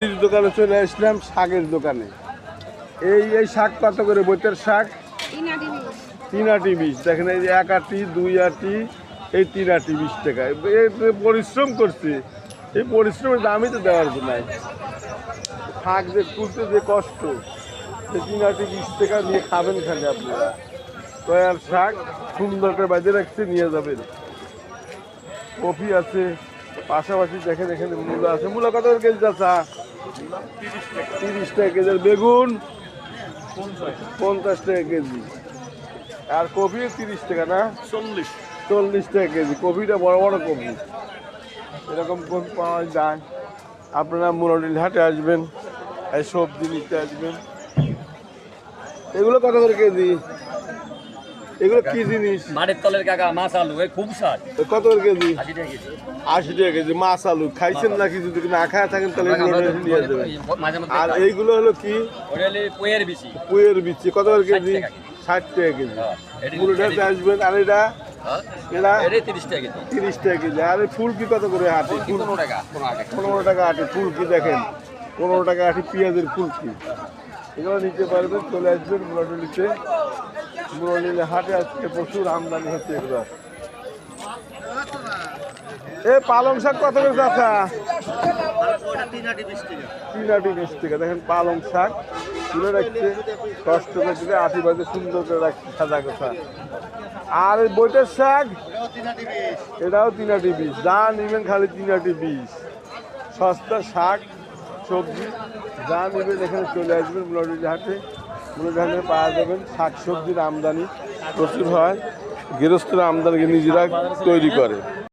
দোকানে চলে আসলাম, শাকের দোকানে। এই শাক কত করে? বইতের শাক 3 আটি 20। দেখেন এই যে 1 আটি 2 আটি, এই 3 আটি 20 টাকা। পরিশ্রম করছে, এই পরিশ্রমের দামই তো দেওয়ার নাই। শাক যে তুলতে যে কষ্ট, সে 3 আটি 20 টাকা নিয়ে খাবেন খালি আপনারা। তয়ার শাক সুন্দর করে বাজে রাখছে, নিয়ে যাবেন। কফি আছে, পাশাপাশি দেখেন এখানে মূলা আছে। মূলা কত করে কেজি চাচা? 30 টাকা কেজি। বেগুন 50 টাকা কেজি। আর কফি 30 টাকা না? 40 টাকা কেজি। কফিটা বড় বড় কফি, এরকম কোন পাওয়া যায়? আপনারা মুরালিল হাটে আসবেন, এই সবজি নিতে আসবেন। এগুলো কত করে কেজি? এগুলো কি জিনিস? মাটির তলের কাকা মাছ আলু খুব স্বাদ। কত করে কেজি? 80 টাকা কেজি। 80 টাকা কেজি। মাছ আলু খাইছেন নাকি? যদি না খায় থাকেন তাহলে এগুলো নিয়ে যাবেন। আর এইগুলো হলো কি? পুয়ের বিচি। পুয়ের বিচি কত করে কেজি? 60 টাকা কেজি। মুরুলিহাটে আসবেন। আর এটা 30 টাকা কেজি। 30 টাকা কেজি। আর এই ফুল কি কত করে হাটে? 15 টাকা। 15 টাকা আটি ফুল কি দেখেন, 15 টাকা আটি পেঁয়াজের ফুল কি। এগুলো নিতে পারবেন, চলে আসবেন মুরালিতে। মুরালিল হাটে আজকে প্রচুর আমদানি হচ্ছে এগুলো। পালং শাক কত করে চাচা? 3 আটি 20 টাকা। 3 আটি 20 টাকা। দেখেন পালং শাক তুলে রাখছে, কষ্ট করে দিলে আটি বাজে সুন্দর করে রাখছে সাদা কথা। আর এই বইটার শাক এটাও 3 আটি 20। যা নেবেন খালি 3 আটি 20। সস্তা শাক সবজি যা নেবেন এখানে চলে আসবেন মুরালিল হাটে। মুরালিল হাটে পাওয়া যাবেন। শাক সবজির আমদানি প্রচুর হয়, গৃহস্থরা আমদানি নিজেরা তৈরি করে।